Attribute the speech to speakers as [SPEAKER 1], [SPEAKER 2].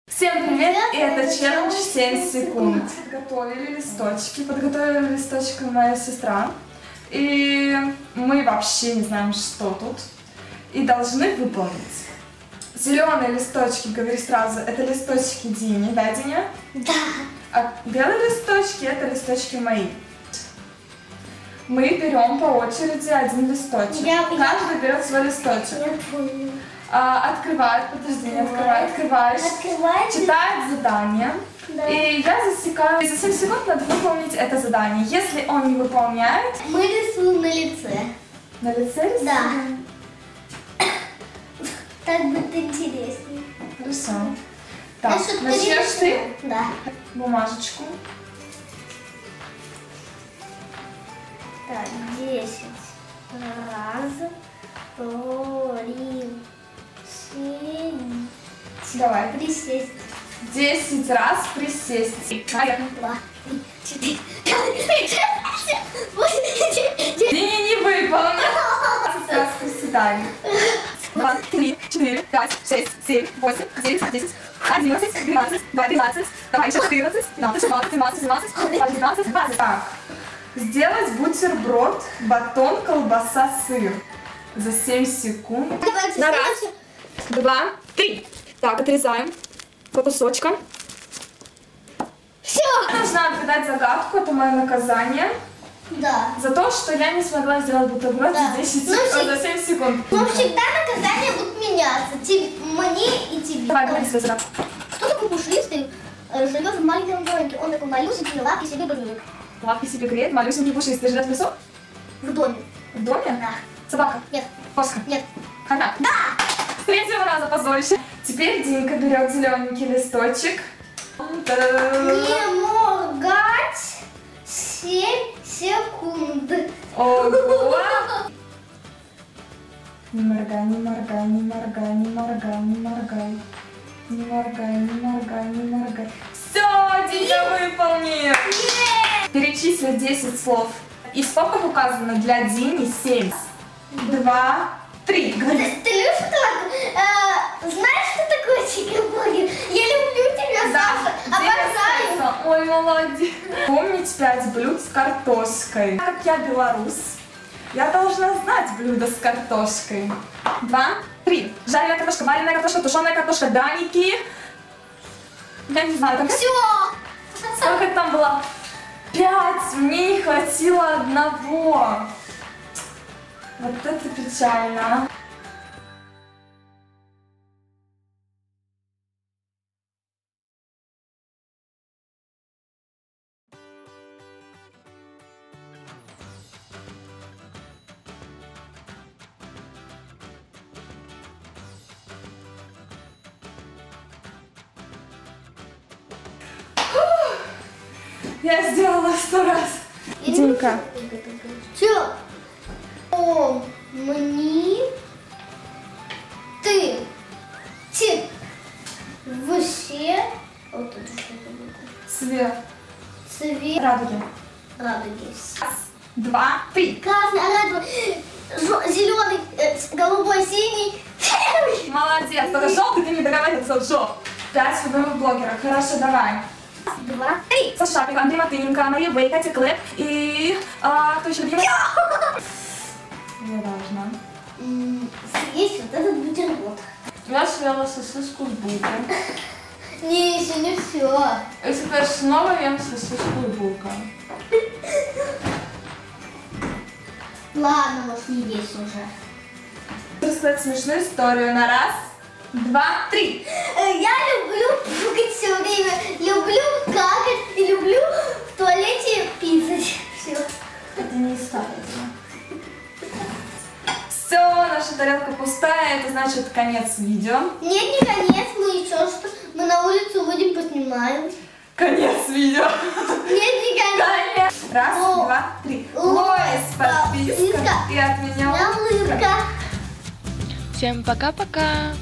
[SPEAKER 1] Всем привет! И это челлендж 7 секунд. Подготовили листочки моя сестра. И мы вообще не знаем, что тут. И должны выполнить. Зеленые листочки, говори сразу, это листочки Дини, да, Диня?
[SPEAKER 2] Да.
[SPEAKER 1] А белые листочки, это листочки мои. Мы берем по очереди один листочек. Каждый берет свой листочек.
[SPEAKER 2] Я помню.
[SPEAKER 1] Открывает, подожди, не открывает, открываешь, читает задание.
[SPEAKER 2] Да.
[SPEAKER 1] И я засекаю, за 7 секунд надо выполнить это задание. Если он не выполняет...
[SPEAKER 2] Мы рисуем на лице.
[SPEAKER 1] На лице рисуем?
[SPEAKER 2] Да. Так будет интереснее.
[SPEAKER 1] Хорошо. Так, начнешь ты?
[SPEAKER 2] Да.
[SPEAKER 1] Бумажечку.
[SPEAKER 2] Так, 10 раз.
[SPEAKER 1] Давай.
[SPEAKER 2] Присесть.
[SPEAKER 1] 10 раз присесть.
[SPEAKER 2] 2, 3, 4, 5, 6, 7, 8, 9.
[SPEAKER 1] Не выполнил. 20 раз приседаем. 2, 3, 4, 5, 6, 7, 8, 9, 10, 11, 12, 13, давай еще 14, 15, 16, 17, 18, 19, 20. Так. Сделать бутерброд, батон, колбаса, сыр. За 7 секунд. На раз, 2, 3. Так, отрезаем по кусочкам.
[SPEAKER 2] Все.
[SPEAKER 1] Я должна отгадать загадку, это мое наказание.
[SPEAKER 2] Да.
[SPEAKER 1] За то, что я не смогла сделать бутерброд
[SPEAKER 2] Да.
[SPEAKER 1] за 7 секунд.
[SPEAKER 2] Но всегда наказания будут меняться. Мне и тебе.
[SPEAKER 1] Давай, говори свою загадку.
[SPEAKER 2] Кто такой пушистый, живет в маленьком домике? Он такой малюсенький, лапки себе греет.
[SPEAKER 1] Лапки себе греет, малюсенький пушистый. Живет в лесу?
[SPEAKER 2] В доме.
[SPEAKER 1] В доме?
[SPEAKER 2] Да.
[SPEAKER 1] Собака?
[SPEAKER 2] Нет.
[SPEAKER 1] Кошка?
[SPEAKER 2] Нет.
[SPEAKER 1] Хомяк?
[SPEAKER 2] Да!
[SPEAKER 1] С третьего раза позорище. Теперь Динка берет зелененький листочек.
[SPEAKER 2] Не моргать 7 секунд.
[SPEAKER 1] Ого! Не моргай, не моргай, не моргай, не моргай, не моргай. Не моргай, не моргай, не моргай. Все, Динка выполнил! Перечисли 10 слов. И в скобках указано для Дини 7. 2, 3. Говори.
[SPEAKER 2] Ты любишь шоколад? Знаешь, что такое чикенбургер? Я люблю тебя, Саша. Обожаю.
[SPEAKER 1] Ой, молодец. Помнить 5 блюд с картошкой. Как я белорус, я должна знать блюдо с картошкой. 2, 3. Жареная картошка, вареная картошка, тушеная картошка, драники. Я не знаю, как...
[SPEAKER 2] Все.
[SPEAKER 1] Сколько там было? 5. Мне не хватило одного. Вот это печально. Я сделала 100 раз. Динка.
[SPEAKER 2] Че? О, мне ты все вот тут что-то было.
[SPEAKER 1] Цвет.
[SPEAKER 2] Цвет
[SPEAKER 1] Радуги.
[SPEAKER 2] радуги.
[SPEAKER 1] Раз, 2, 3.
[SPEAKER 2] Красный, оранжевый, зеленый, голубой, синий.
[SPEAKER 1] Молодец. Только желтый ты не договаривался. Желтый. 5 любимых блогеров. Хорошо, давай.
[SPEAKER 2] 2, 3.
[SPEAKER 1] Саша Шапик, Андрей Матыненко, Мария Бэй, Катя Клэп и... кто еще любимый? Я должна.
[SPEAKER 2] Съесть вот этот бутерброд.
[SPEAKER 1] Я съела сосиску с булкой.
[SPEAKER 2] Не, еще не все.
[SPEAKER 1] И теперь снова ем сосиску и булку.
[SPEAKER 2] Ладно, может не есть уже.
[SPEAKER 1] Рассказать смешную историю на раз, 2, 3.
[SPEAKER 2] Я люблю пукать все время, люблю какать и люблю в туалете писать. Все.
[SPEAKER 1] Это не история. Все, наша тарелка пустая, это значит конец видео.
[SPEAKER 2] Нет, не конец, мы еще что. Мы на улицу выйдем, поснимаем.
[SPEAKER 1] Конец видео.
[SPEAKER 2] Нет, не конец.
[SPEAKER 1] Раз, 2, 3. Лойс, подписка и от меня
[SPEAKER 2] улыбка.
[SPEAKER 3] Всем пока-пока!